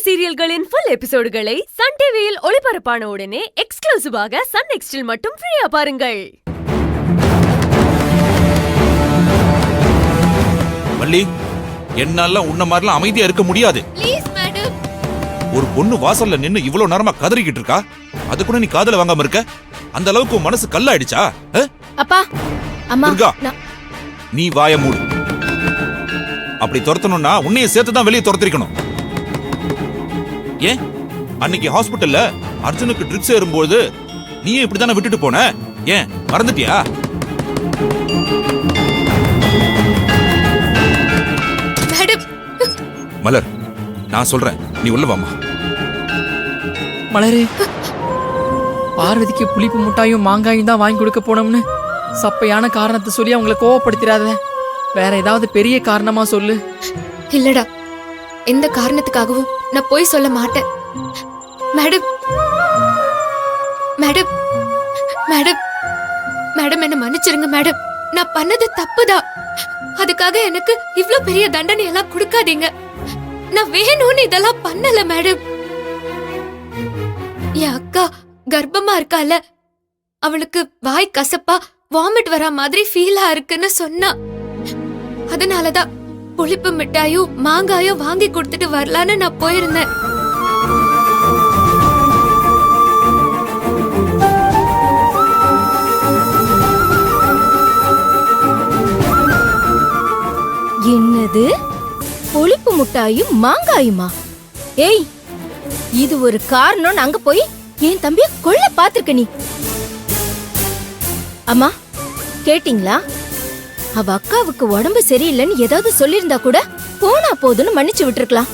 சீரியல்களின் full எபிசோடுகளை Sun டிவியில் ஒளிபரப்பான உடனே எக்ஸ்க்ளூசிவாக சன் நெக்ஸ்டில் மட்டும் ஃப்ரீயா பாருங்கள். வள்ளி, என்னால உன்ன மாதிரிலாம் அமைதியா இருக்க முடியாது. Please madam. ஒரு பொண்ணு வாசல்ல நின்னு இவ்வளவு நேரமா கதறிக்கிட்டு இருக்கா, அது கூட நீ காதுல வாங்காம இருக்க? அந்த அளவுக்கு உன் மனசு கல்லாயிடுச்சா? அப்பா, அம்மா, துர்கா, நீ வாய மூடு. அப்படி துரத்தணும்னா உன்னைய சேர்த்துதான் வெளியே துரத்திருக்கணும். ஏன் அன்னைக்கு ஹாஸ்பிட்டல்ல அர்ஜுனுக்கு ட்ரிப்ஸ் ஏறும்போது நீயே இப்படித்தானே விட்டுட்டு போன? ஏன் மறந்துட்டியா? மேடம். மலர், நான் சொல்றேன், நீ உள்ள வாமா. மலரே, பார்வதிக்கு புளிப்பு முட்டாயும் மாங்காயும் தான் வாங்கி கொடுக்க போனோம்னு சப்பையான காரணத்தை சொல்லி அவங்களை கோவப்படுத்திடாத. வேற ஏதாவது பெரிய காரணமா சொல்லு. இல்லடா, எந்த காரணத்துக்காகவும் நான் போய் சொல்ல மாட்டேன். மேடம், மேடம், மேடம், மேடம், என்ன மன்னிச்சிருங்க மேடம். நான் பண்ணது தப்புதான். அதுக்காக எனக்கு இவ்ளோ பெரிய தண்டனை எல்லாம் கொடுக்காதீங்க. நான் வேணும்னு இதெல்லாம் பண்ணல மேடம். என் அக்கா கர்ப்பமா இருக்கால, அவளுக்கு வாய் கசப்பா வாமிட் வர மாதிரி ஃபீலா இருக்குன்னு சொன்னா. அதனாலதான் புளிப்பு மிட்டாயும் மாங்காயும் வாங்கி கொடுத்துட்டு வரலான்னு நான் போயிருந்தேன். என்னது, புளிப்பு முட்டாயும் மாங்காயுமா? ஏய், இது ஒரு காரணம். அங்க போய் என் தம்பிய கொல்ல பாத்திருக்க நீ. அம்மா, கேட்டீங்களா? அவ அக்காவுக்கு உடம்பு சரியில்லைன்னு ஏதாவது சொல்லிருந்தா கூட போனா போதுன்னு மன்னிச்சு விட்டுருக்கலாம்.